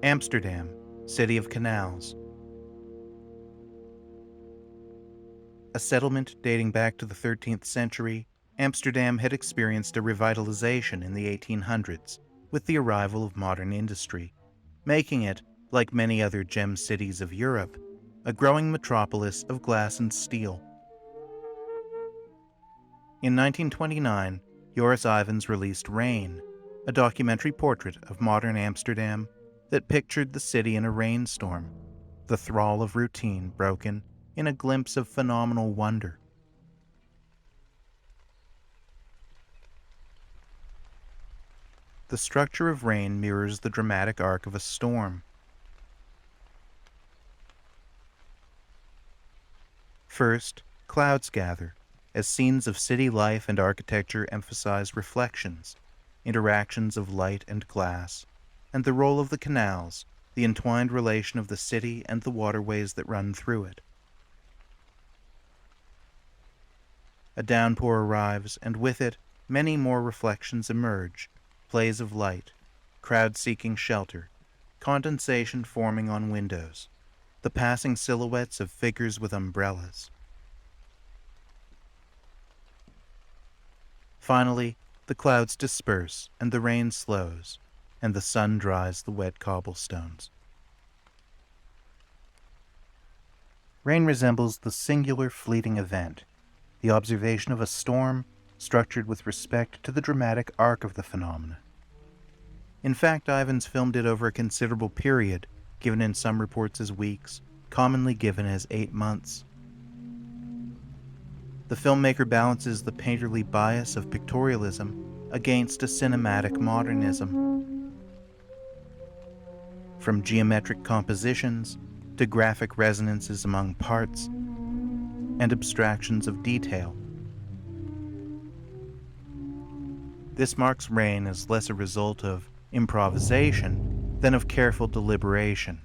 Amsterdam, city of canals. A settlement dating back to the 13th century, Amsterdam had experienced a revitalization in the 1800s with the arrival of modern industry, making it, like many other gem cities of Europe, a growing metropolis of glass and steel. In 1929, Joris Ivens released Rain, a documentary portrait of modern Amsterdam that pictured the city in a rainstorm, the thrall of routine broken in a glimpse of phenomenal wonder. The structure of rain mirrors the dramatic arc of a storm. First, clouds gather, as scenes of city life and architecture emphasize reflections, interactions of light and glass, and the role of the canals, the entwined relation of the city and the waterways that run through it. A downpour arrives, and with it, many more reflections emerge, plays of light, crowds seeking shelter, condensation forming on windows, the passing silhouettes of figures with umbrellas. Finally, the clouds disperse and the rain slows, and the sun dries the wet cobblestones. Rain resembles the singular fleeting event, the observation of a storm structured with respect to the dramatic arc of the phenomena. In fact, Ivens filmed it over a considerable period, given in some reports as weeks, commonly given as 8 months. The filmmaker balances the painterly bias of pictorialism against a cinematic modernism. From geometric compositions to graphic resonances among parts and abstractions of detail. This marks Rain as less a result of improvisation than of careful deliberation,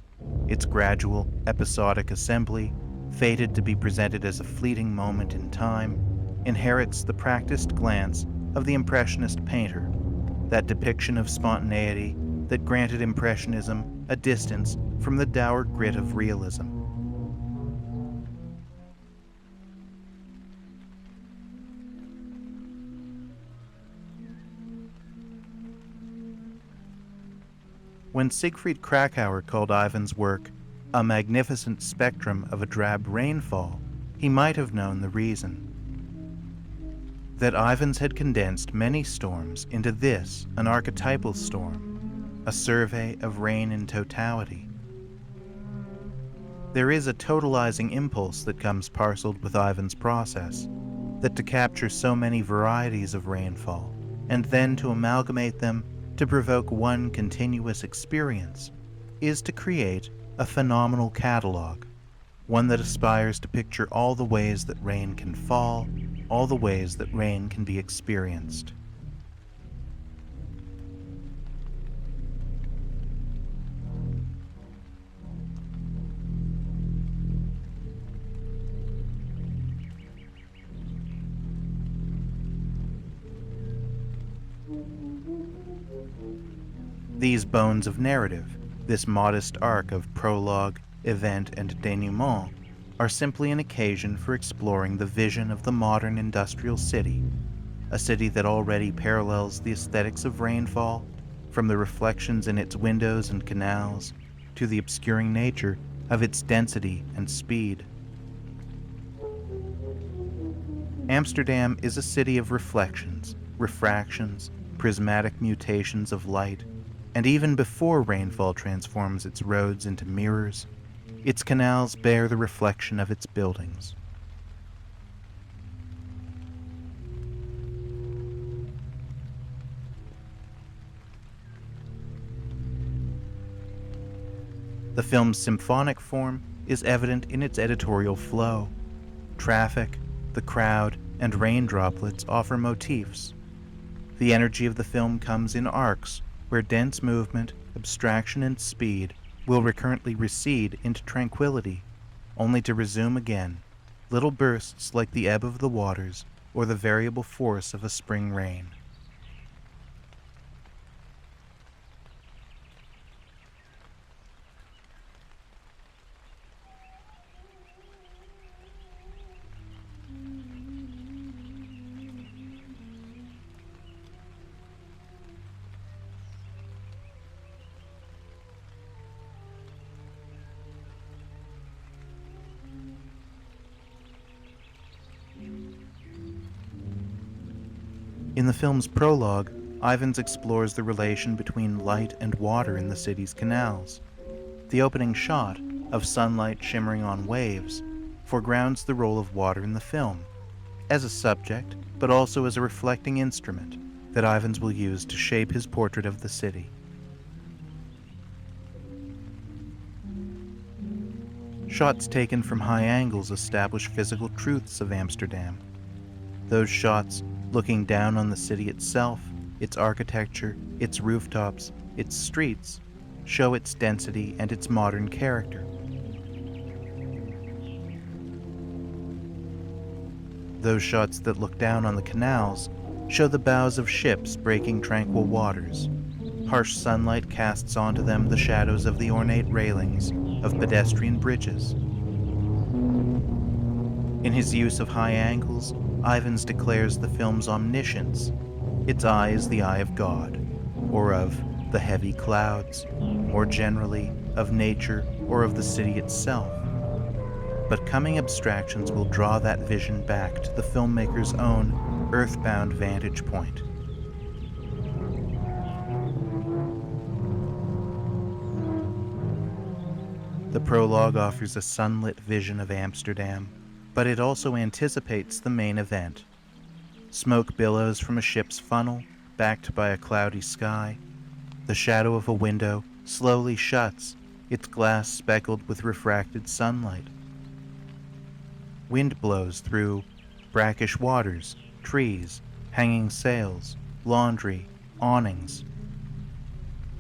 its gradual, episodic assembly, fated to be presented as a fleeting moment in time, inherits the practiced glance of the Impressionist painter, that depiction of spontaneity that granted Impressionism a distance from the dour grit of realism. When Siegfried Kracauer called Ivens' work a magnificent spectrum of a drab rainfall, he might have known the reason. That Ivens had condensed many storms into this, an archetypal storm, a survey of rain in totality. There is a totalizing impulse that comes parceled with Ivens' process, that to capture so many varieties of rainfall, and then to amalgamate them to provoke one continuous experience, is to create a phenomenal catalogue, one that aspires to picture all the ways that rain can fall, all the ways that rain can be experienced. These bones of narrative, this modest arc of prologue, event, and denouement, are simply an occasion for exploring the vision of the modern industrial city, a city that already parallels the aesthetics of rainfall, from the reflections in its windows and canals to the obscuring nature of its density and speed. Amsterdam is a city of reflections, refractions, prismatic mutations of light, and even before rainfall transforms its roads into mirrors, its canals bear the reflection of its buildings. The film's symphonic form is evident in its editorial flow. Traffic, the crowd, and rain droplets offer motifs. The energy of the film comes in arcs, where dense movement, abstraction, and speed will recurrently recede into tranquility, only to resume again, little bursts like the ebb of the waters or the variable force of a spring rain. In the film's prologue, Ivens explores the relation between light and water in the city's canals. The opening shot, of sunlight shimmering on waves, foregrounds the role of water in the film, as a subject, but also as a reflecting instrument that Ivens will use to shape his portrait of the city. Shots taken from high angles establish physical truths of Amsterdam. Those shots, looking down on the city itself, its architecture, its rooftops, its streets, show its density and its modern character. Those shots that look down on the canals show the bows of ships breaking tranquil waters. Harsh sunlight casts onto them the shadows of the ornate railings of pedestrian bridges. In his use of high angles, Ivens declares the film's omniscience. Its eye is the eye of God, or of the heavy clouds, more generally of nature or of the city itself. But coming abstractions will draw that vision back to the filmmaker's own earthbound vantage point. The prologue offers a sunlit vision of Amsterdam, but it also anticipates the main event. Smoke billows from a ship's funnel, backed by a cloudy sky. The shadow of a window slowly shuts, its glass speckled with refracted sunlight. Wind blows through brackish waters, trees, hanging sails, laundry, awnings.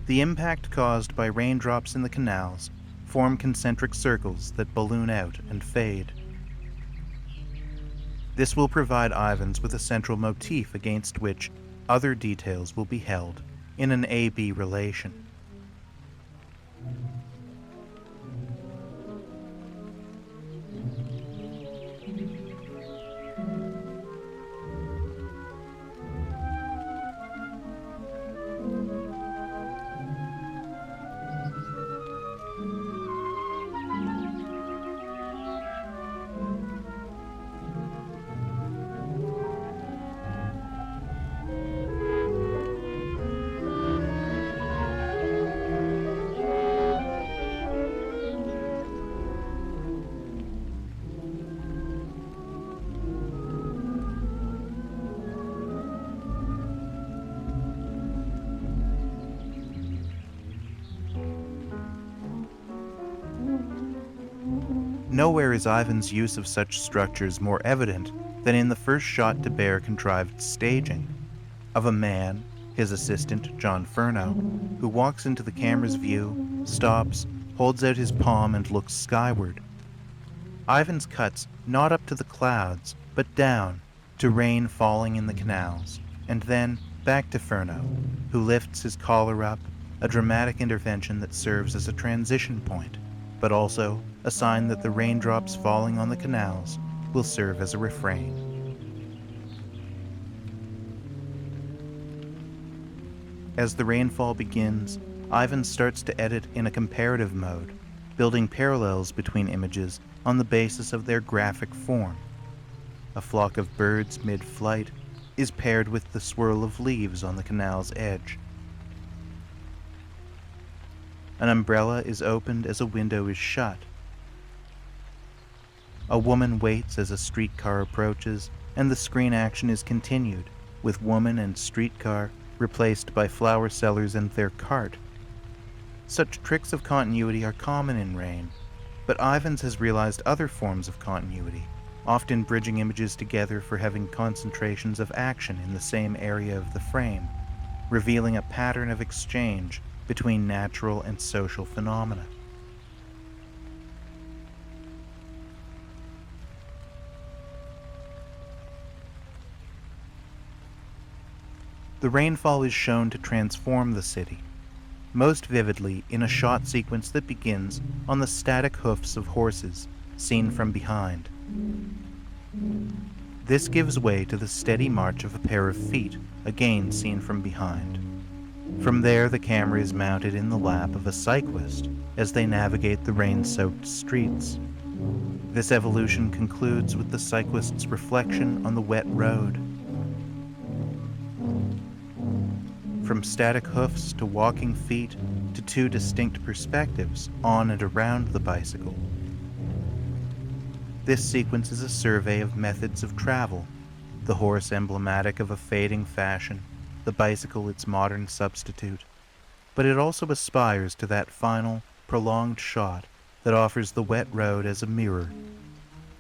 The impact caused by raindrops in the canals form concentric circles that balloon out and fade. This will provide Ivens with a central motif against which other details will be held in an A-B relation. Nowhere is Ivens' use of such structures more evident than in the first shot to bear contrived staging of a man, his assistant John Furno, who walks into the camera's view, stops, holds out his palm and looks skyward. Ivens cuts not up to the clouds, but down to rain falling in the canals, and then back to Furno, who lifts his collar up, a dramatic intervention that serves as a transition point, but also a sign that the raindrops falling on the canals will serve as a refrain. As the rainfall begins, Ivens starts to edit in a comparative mode, building parallels between images on the basis of their graphic form. A flock of birds mid-flight is paired with the swirl of leaves on the canal's edge. An umbrella is opened as a window is shut. A woman waits as a streetcar approaches, and the screen action is continued, with woman and streetcar replaced by flower sellers and their cart. Such tricks of continuity are common in Rain, but Ivens has realized other forms of continuity, often bridging images together for having concentrations of action in the same area of the frame, revealing a pattern of exchange between natural and social phenomena. The rainfall is shown to transform the city, most vividly in a shot sequence that begins on the static hoofs of horses, seen from behind. This gives way to the steady march of a pair of feet, again seen from behind. From there, the camera is mounted in the lap of a cyclist as they navigate the rain-soaked streets. This evolution concludes with the cyclist's reflection on the wet road. from static hoofs to walking feet to two distinct perspectives on and around the bicycle. This sequence is a survey of methods of travel, the horse emblematic of a fading fashion, the bicycle its modern substitute, but it also aspires to that final, prolonged shot that offers the wet road as a mirror.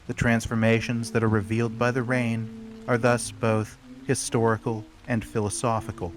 The transformations that are revealed by the rain are thus both historical and philosophical.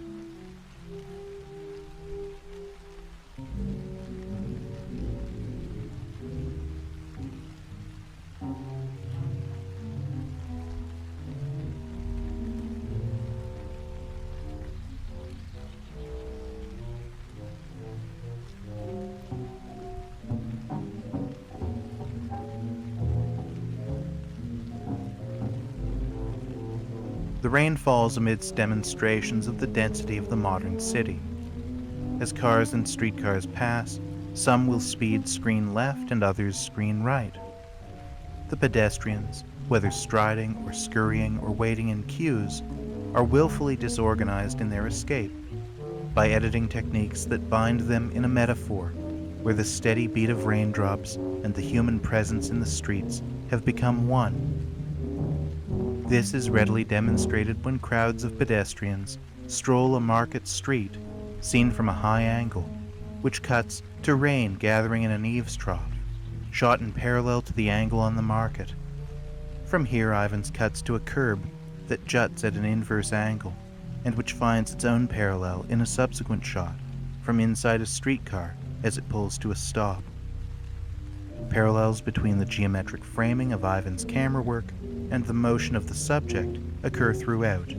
The rain falls amidst demonstrations of the density of the modern city. As cars and streetcars pass, some will speed screen left and others screen right. The pedestrians, whether striding or scurrying or waiting in queues, are willfully disorganized in their escape by editing techniques that bind them in a metaphor where the steady beat of raindrops and the human presence in the streets have become one. This is readily demonstrated when crowds of pedestrians stroll a market street, seen from a high angle, which cuts to rain gathering in an eaves trough, shot in parallel to the angle on the market. From here, Ivens cuts to a curb that juts at an inverse angle, and which finds its own parallel in a subsequent shot, from inside a streetcar as it pulls to a stop. Parallels between the geometric framing of Ivens' camera work and the motion of the subject occur throughout.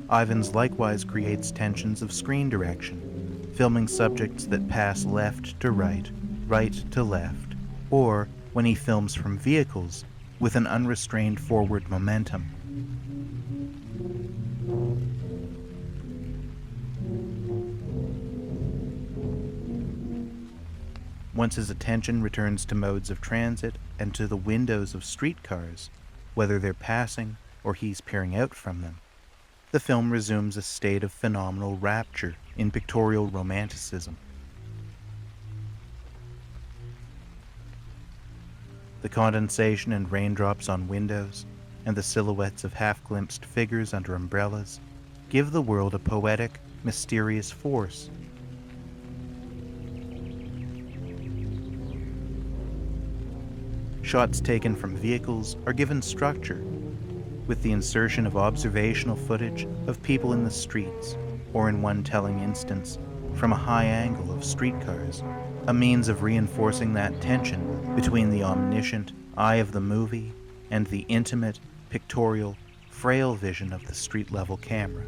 Ivens likewise creates tensions of screen direction, filming subjects that pass left to right, right to left, or, when he films from vehicles, with an unrestrained forward momentum. Once his attention returns to modes of transit and to the windows of streetcars, whether they're passing or he's peering out from them, the film resumes a state of phenomenal rapture in pictorial romanticism. The condensation and raindrops on windows, and the silhouettes of half-glimpsed figures under umbrellas, give the world a poetic, mysterious force. Shots taken from vehicles are given structure, with the insertion of observational footage of people in the streets, or in one telling instance, from a high angle of streetcars, a means of reinforcing that tension between the omniscient eye of the movie and the intimate, pictorial, frail vision of the street-level camera.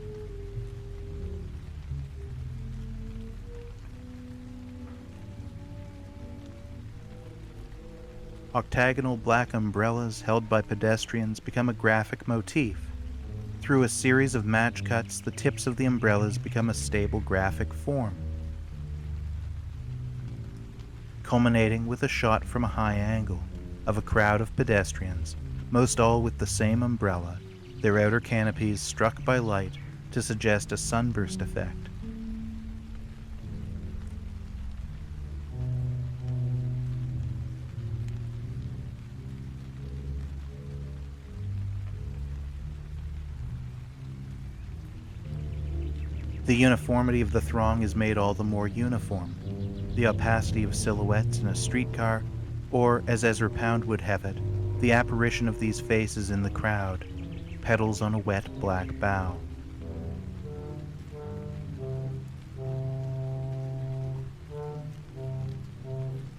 Octagonal black umbrellas held by pedestrians become a graphic motif. Through a series of match cuts, the tips of the umbrellas become a stable graphic form, culminating with a shot from a high angle of a crowd of pedestrians, most all with the same umbrella, their outer canopies struck by light to suggest a sunburst effect. The uniformity of the throng is made all the more uniform. The opacity of silhouettes in a streetcar, or, as Ezra Pound would have it, the apparition of these faces in the crowd, petals on a wet black bough.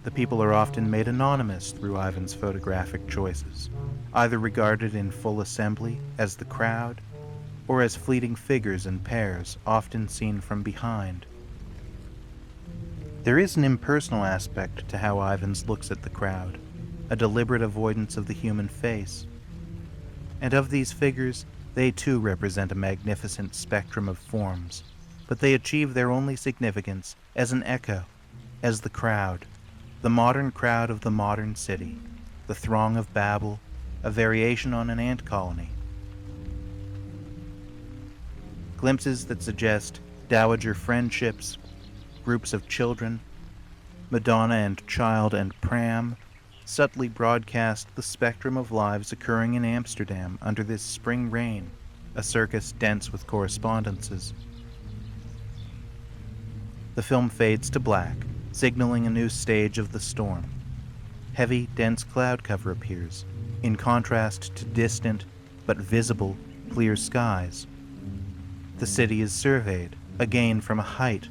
The people are often made anonymous through Ivens' photographic choices, either regarded in full assembly as the crowd, or as fleeting figures in pairs, often seen from behind. There is an impersonal aspect to how Ivens looks at the crowd, a deliberate avoidance of the human face. And of these figures, they too represent a magnificent spectrum of forms, but they achieve their only significance as an echo, as the crowd, the modern crowd of the modern city, the throng of Babel, a variation on an ant colony. glimpses that suggest dowager friendships, groups of children, Madonna and child and pram, subtly broadcast the spectrum of lives occurring in Amsterdam under this spring rain, a circus dense with correspondences. The film fades to black, signaling a new stage of the storm. Heavy, dense cloud cover appears, in contrast to distant, but visible, clear skies. The city is surveyed, again from a height,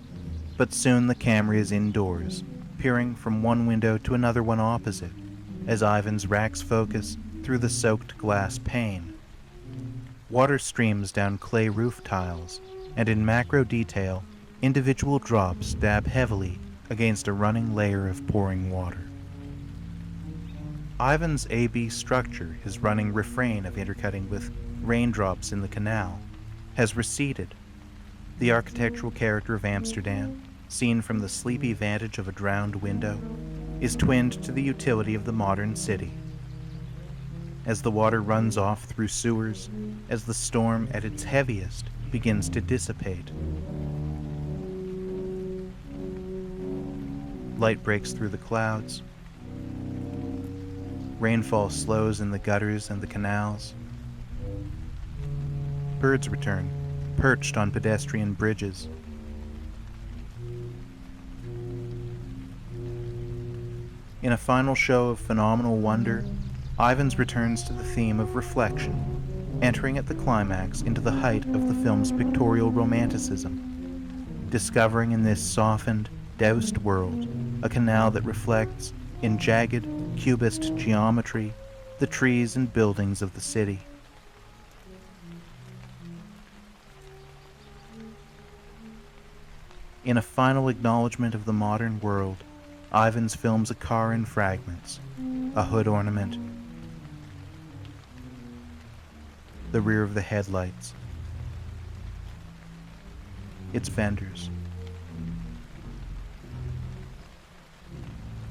but soon the camera is indoors, peering from one window to another one opposite, as Ivens racks focus through the soaked glass pane. Water streams down clay roof tiles, and in macro detail, individual drops dab heavily against a running layer of pouring water. Ivens' A-B structure, his running refrain of intercutting with raindrops in the canal, has receded. The architectural character of Amsterdam, seen from the sleepy vantage of a drowned window, is twinned to the utility of the modern city. As the water runs off through sewers, as the storm at its heaviest begins to dissipate, light breaks through the clouds. Rainfall slows in the gutters and the canals. Birds return, perched on pedestrian bridges. In a final show of phenomenal wonder, Ivens returns to the theme of reflection, entering at the climax into the height of the film's pictorial romanticism, discovering in this softened, doused world a canal that reflects, in jagged, cubist geometry, the trees and buildings of the city. In a final acknowledgement of the modern world, Ivens films a car in fragments, a hood ornament, the rear of the headlights, its fenders.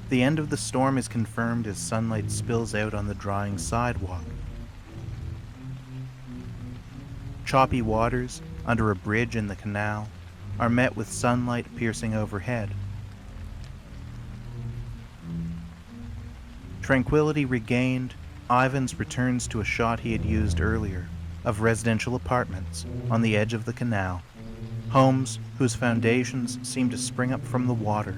The end of the storm is confirmed as sunlight spills out on the drying sidewalk. Choppy waters under a bridge in the canal are met with sunlight piercing overhead. Tranquility regained, Ivens returns to a shot he had used earlier of residential apartments on the edge of the canal, homes whose foundations seem to spring up from the water,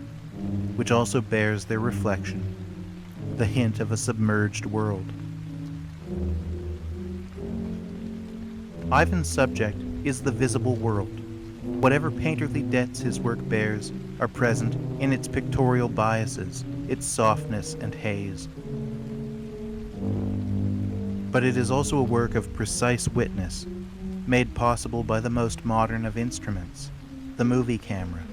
which also bears their reflection, the hint of a submerged world. Ivens' subject is the visible world. Whatever painterly debts his work bears are present in its pictorial biases, its softness and haze. But it is also a work of precise witness, made possible by the most modern of instruments, the movie camera.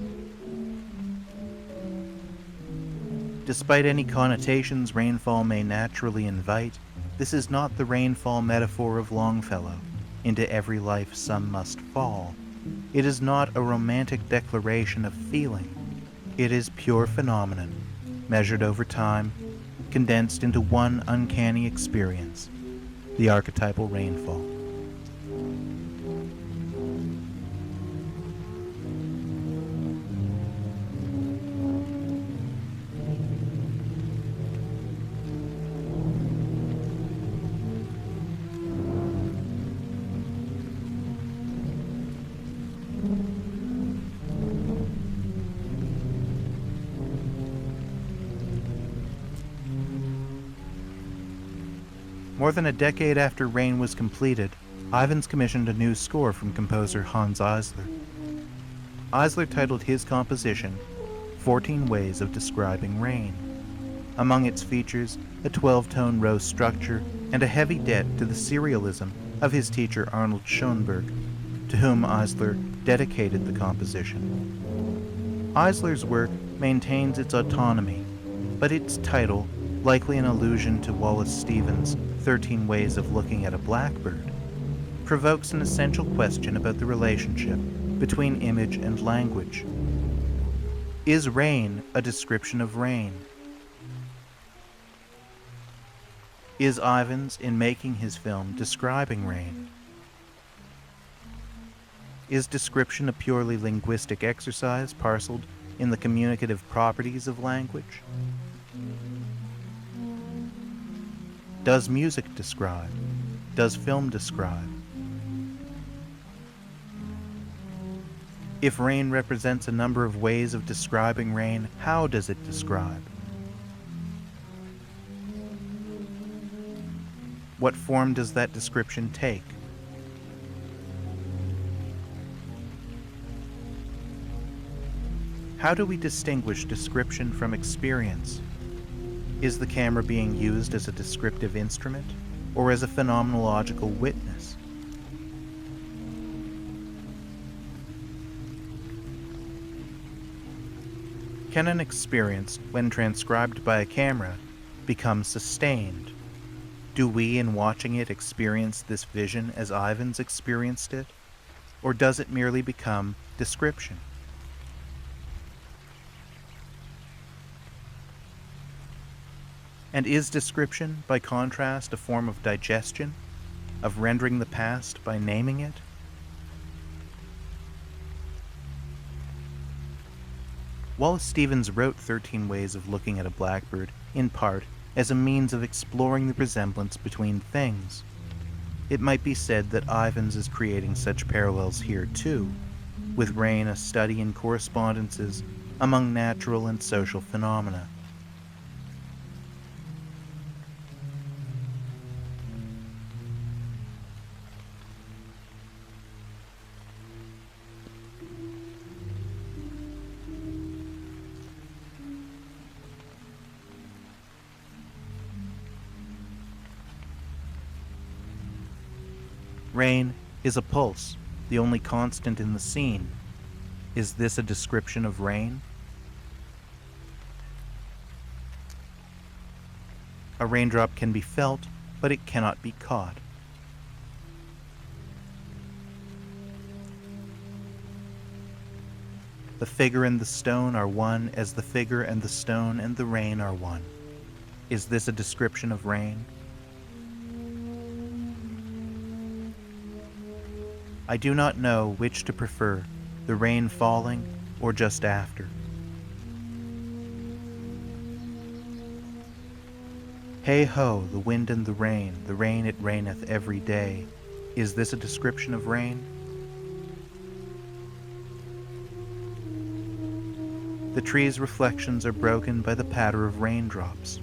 Despite any connotations rainfall may naturally invite, this is not the rainfall metaphor of Longfellow, into every life some must fall. It is not a romantic declaration of feeling. It is pure phenomenon, measured over time, condensed into one uncanny experience, the archetypal rainfall. More than a decade after Rain was completed, Ivens commissioned a new score from composer Hans Eisler. Eisler titled his composition 14 Ways of Describing Rain. Among its features, a 12-tone row structure and a heavy debt to the serialism of his teacher Arnold Schoenberg, to whom Eisler dedicated the composition. Eisler's work maintains its autonomy, but its title, likely an allusion to Wallace Stevens' 13 Ways of Looking at a Blackbird, provokes an essential question about the relationship between image and language. Is rain a description of rain? Is Ivens, in making his film, describing rain? Is description a purely linguistic exercise parceled in the communicative properties of language? Does music describe? Does film describe? If rain represents a number of ways of describing rain, how does it describe? What form does that description take? How do we distinguish description from experience? Is the camera being used as a descriptive instrument or as a phenomenological witness? Can an experience, when transcribed by a camera, become sustained? Do we, in watching it, experience this vision as Ivens experienced it? Or does it merely become description? And is description, by contrast, a form of digestion, of rendering the past by naming it? Wallace Stevens wrote 13 Ways of Looking at a Blackbird, in part, as a means of exploring the resemblance between things. It might be said that Ivens is creating such parallels here too, with rain a study in correspondences among natural and social phenomena. Rain is a pulse, the only constant in the scene. Is this a description of rain? A raindrop can be felt, but it cannot be caught. The figure and the stone are one as the figure and the stone and the rain are one. Is this a description of rain? I do not know which to prefer, the rain falling or just after. Hey ho, the wind and the rain it raineth every day. Is this a description of rain? The tree's reflections are broken by the patter of raindrops.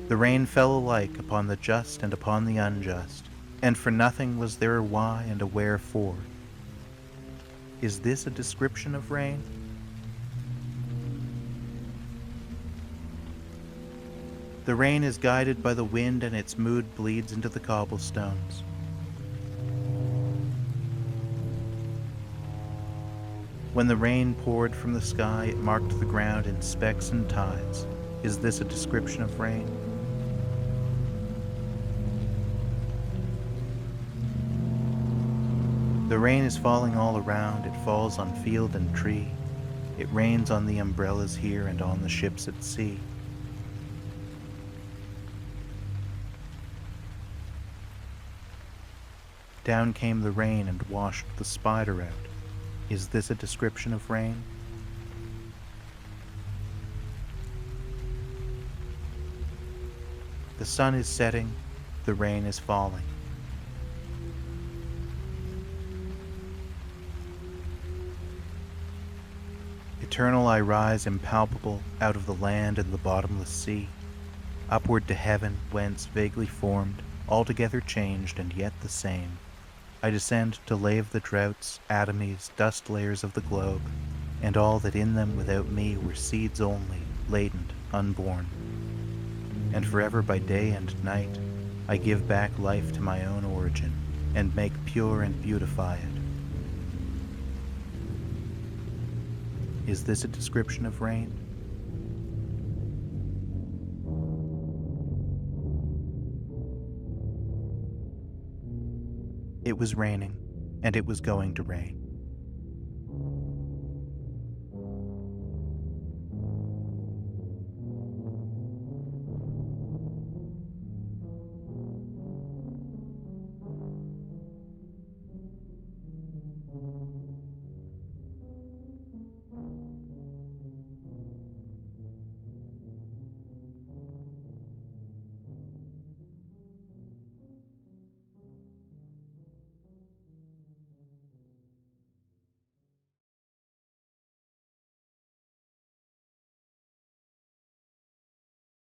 The rain fell alike upon the just and upon the unjust, and for nothing was there a why and a wherefore. Is this a description of rain? The rain is guided by the wind and its mood bleeds into the cobblestones. When the rain poured from the sky, it marked the ground in specks and tides. Is this a description of rain? The rain is falling all around, it falls on field and tree. It rains on the umbrellas here and on the ships at sea. Down came the rain and washed the spider out. Is this a description of rain? The sun is setting, the rain is falling. Eternal I rise impalpable out of the land and the bottomless sea, upward to heaven whence vaguely formed, altogether changed and yet the same. I descend to lave the droughts, atomies, dust layers of the globe, and all that in them without me were seeds only, latent, unborn. And forever by day and night I give back life to my own origin, and make pure and beautify it. Is this a description of rain? It was raining, and it was going to rain.